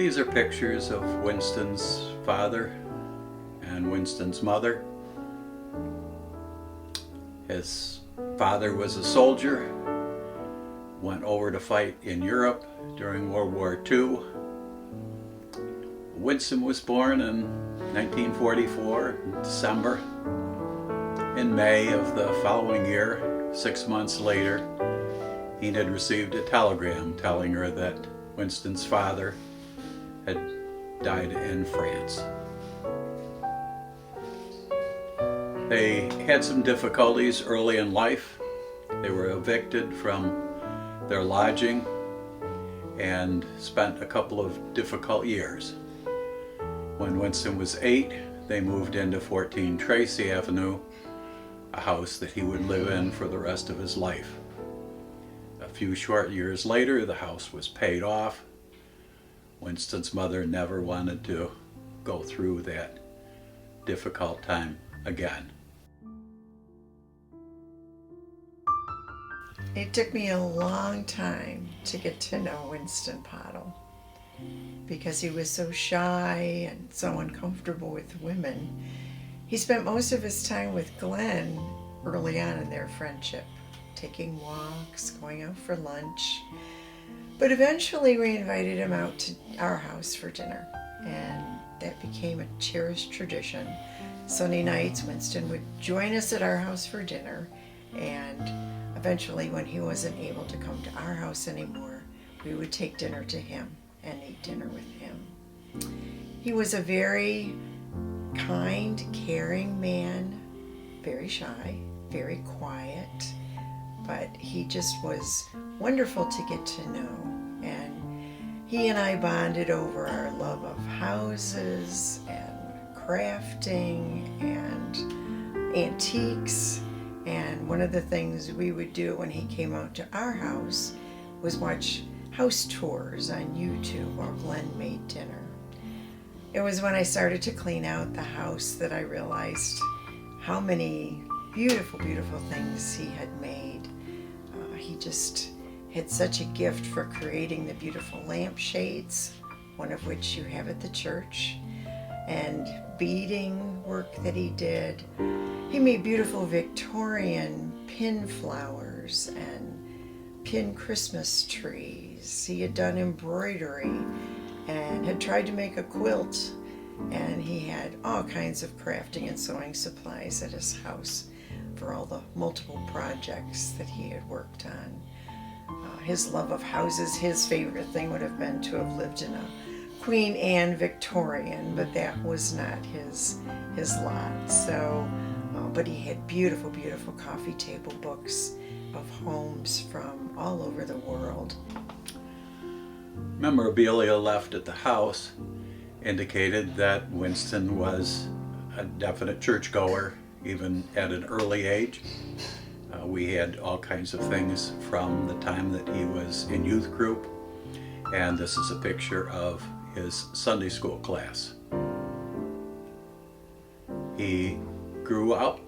These are pictures of Winston's father and Winston's mother. His father was a soldier, went over to fight in Europe during World War II. Winston was born in 1944, in December. In May of the following year, 6 months later, Enid received a telegram telling her that Winston's father had died in France. They had some difficulties early in life. They were evicted from their lodging and spent a couple of difficult years. When Winston was 8, they moved into 14 Tracy Avenue, a house that he would live in for the rest of his life. A few short years later, the house was paid off. Winston's mother never wanted to go through that difficult time again. It took me a long time to get to know Winston Pottle because he was so shy and so uncomfortable with women. He spent most of his time with Glenn early on in their friendship, taking walks, going out for lunch. But eventually we invited him out to our house for dinner, and that became a cherished tradition. Sunday nights, Winston would join us at our house for dinner, and eventually when he wasn't able to come to our house anymore, we would take dinner to him and eat dinner with him. He was a very kind, caring man, very shy, very quiet, but he just was wonderful to get to know. And he and I bonded over our love of houses and crafting and antiques. And one of the things we would do when he came out to our house was watch house tours on YouTube while Glenn made dinner. It was when I started to clean out the house that I realized how many beautiful, beautiful things he had made. He just had such a gift for creating the beautiful lampshades, one of which you have at the church, and beading work that he did. He made beautiful Victorian pin flowers and pin Christmas trees. He had done embroidery and had tried to make a quilt, and he had all kinds of crafting and sewing supplies at his house for all the multiple projects that he had worked on. His love of houses, his favorite thing would have been to have lived in a Queen Anne Victorian, but that was not his lot. So, but he had beautiful, beautiful coffee table books of homes from all over the world. Memorabilia left at the house indicated that Winston was a definite churchgoer, even at an early age. We had all kinds of things from the time that he was in youth group, and this is a picture of his Sunday school class. He grew up,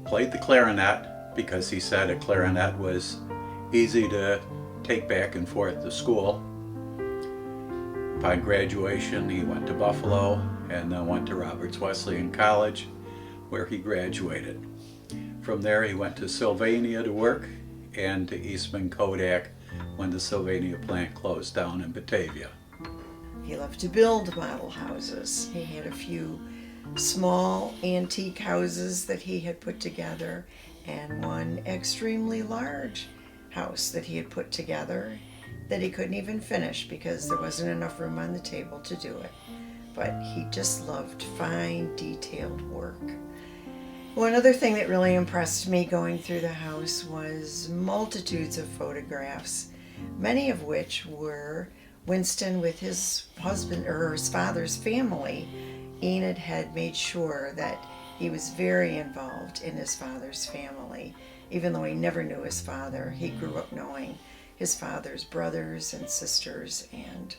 played the clarinet because he said a clarinet was easy to take back and forth to school. Upon graduation, he went to Buffalo and then went to Roberts Wesleyan College, where he graduated. From there, he went to Sylvania to work and to Eastman Kodak when the Sylvania plant closed down in Batavia. He loved to build model houses. He had a few small antique houses that he had put together and one extremely large house that he had put together that he couldn't even finish because there wasn't enough room on the table to do it. But he just loved fine, detailed work. One other thing that really impressed me going through the house was multitudes of photographs, many of which were Winston with his husband or his father's family. Enid had made sure that he was very involved in his father's family. Even though he never knew his father, he grew up knowing his father's brothers and sisters, and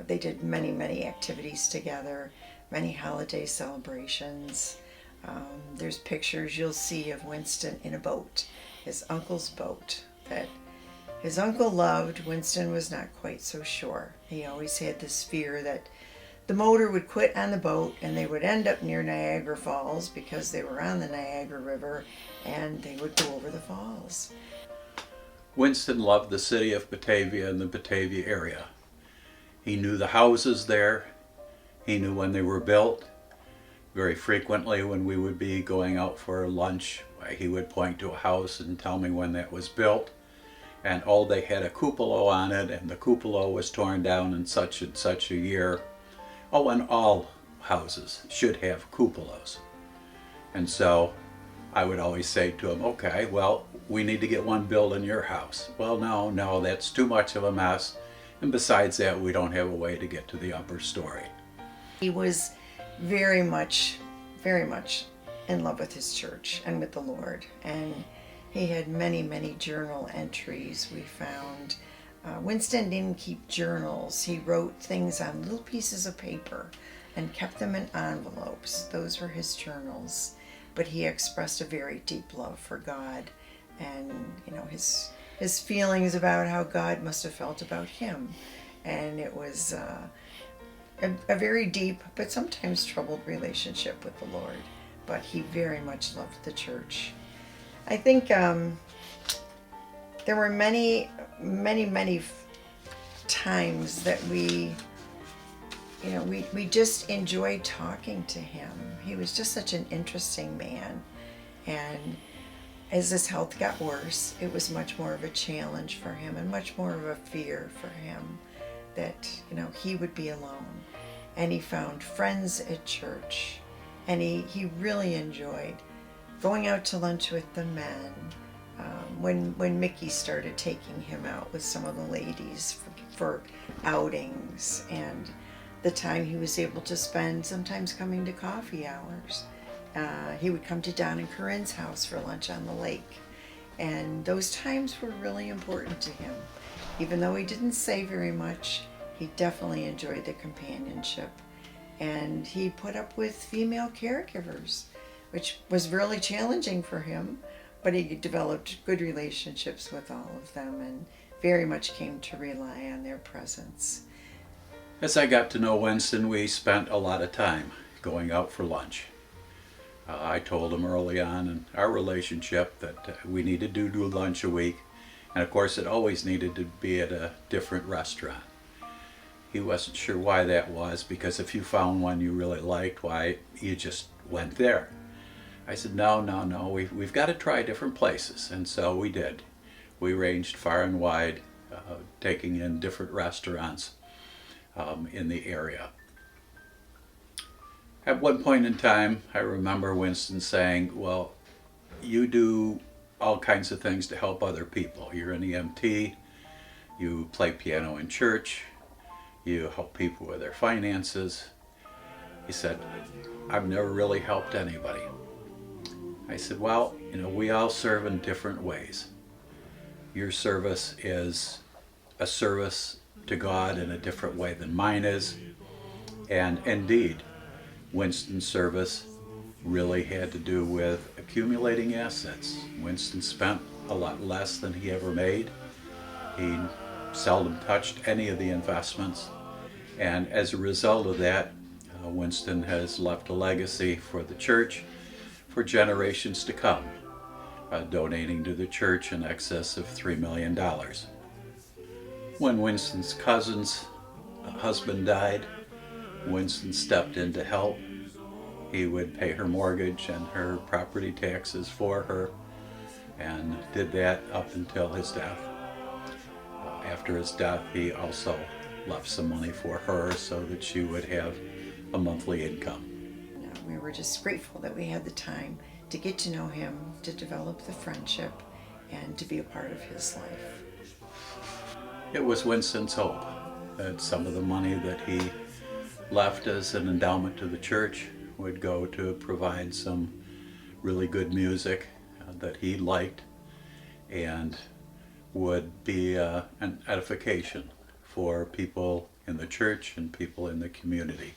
they did many, many activities together, many holiday celebrations. There's pictures you'll see of Winston in a boat, his uncle's boat, that his uncle loved. Winston was not quite so sure. He always had this fear that the motor would quit on the boat and they would end up near Niagara Falls because they were on the Niagara River and they would go over the falls. Winston loved the city of Batavia and the Batavia area. He knew the houses there. He knew when they were built. Very frequently when we would be going out for lunch, he would point to a house and tell me when that was built. And oh, they had a cupola on it, and the cupola was torn down in such and such a year. Oh, and all houses should have cupolas. And so I would always say to him, okay, well, we need to get one built in your house. Well, no, that's too much of a mess. And besides that, we don't have a way to get to the upper story. He was very much in love with his church and with the Lord. And he had many journal entries we found. Winston didn't keep journals. He wrote things on little pieces of paper and kept them in envelopes. Those were his journals. But he expressed a very deep love for God and, his feelings about how God must have felt about him. And it was a very deep but sometimes troubled relationship with the Lord. But he very much loved the church. I think there were many times that we just enjoyed talking to him. He was just such an interesting man. And as his health got worse, it was much more of a challenge for him and much more of a fear for him that, he would be alone. And he found friends at church. And he really enjoyed going out to lunch with the men. When Mickey started taking him out with some of the ladies for outings, and the time he was able to spend sometimes coming to coffee hours. He would come to Don and Corinne's house for lunch on the lake. And those times were really important to him. Even though he didn't say very much, he definitely enjoyed the companionship. And he put up with female caregivers, which was really challenging for him, but he developed good relationships with all of them and very much came to rely on their presence. As I got to know Winston, we spent a lot of time going out for lunch. I told him early on in our relationship that we needed to do lunch a week, and of course it always needed to be at a different restaurant. He wasn't sure why that was, because if you found one you really liked, why, you just went there. I said, no, we've got to try different places, and so we did. We ranged far and wide, taking in different restaurants in the area. At one point in time, I remember Winston saying, well, you do all kinds of things to help other people. You're an EMT, you play piano in church, you help people with their finances. He said, I've never really helped anybody. I said, well, we all serve in different ways. Your service is a service to God in a different way than mine is. And indeed, Winston's service really had to do with accumulating assets. Winston spent a lot less than he ever made. He seldom touched any of the investments. And as a result of that, Winston has left a legacy for the church for generations to come, donating to the church in excess of $3 million. When Winston's cousin's husband died, Winston stepped in to help. He would pay her mortgage and her property taxes for her, and did that up until his death. After his death, he also left some money for her so that she would have a monthly income. We were just grateful that we had the time to get to know him, to develop the friendship, and to be a part of his life. It was Winston's hope that some of the money that he left as an endowment to the church would go to provide some really good music that he liked and would be an edification for people in the church and people in the community.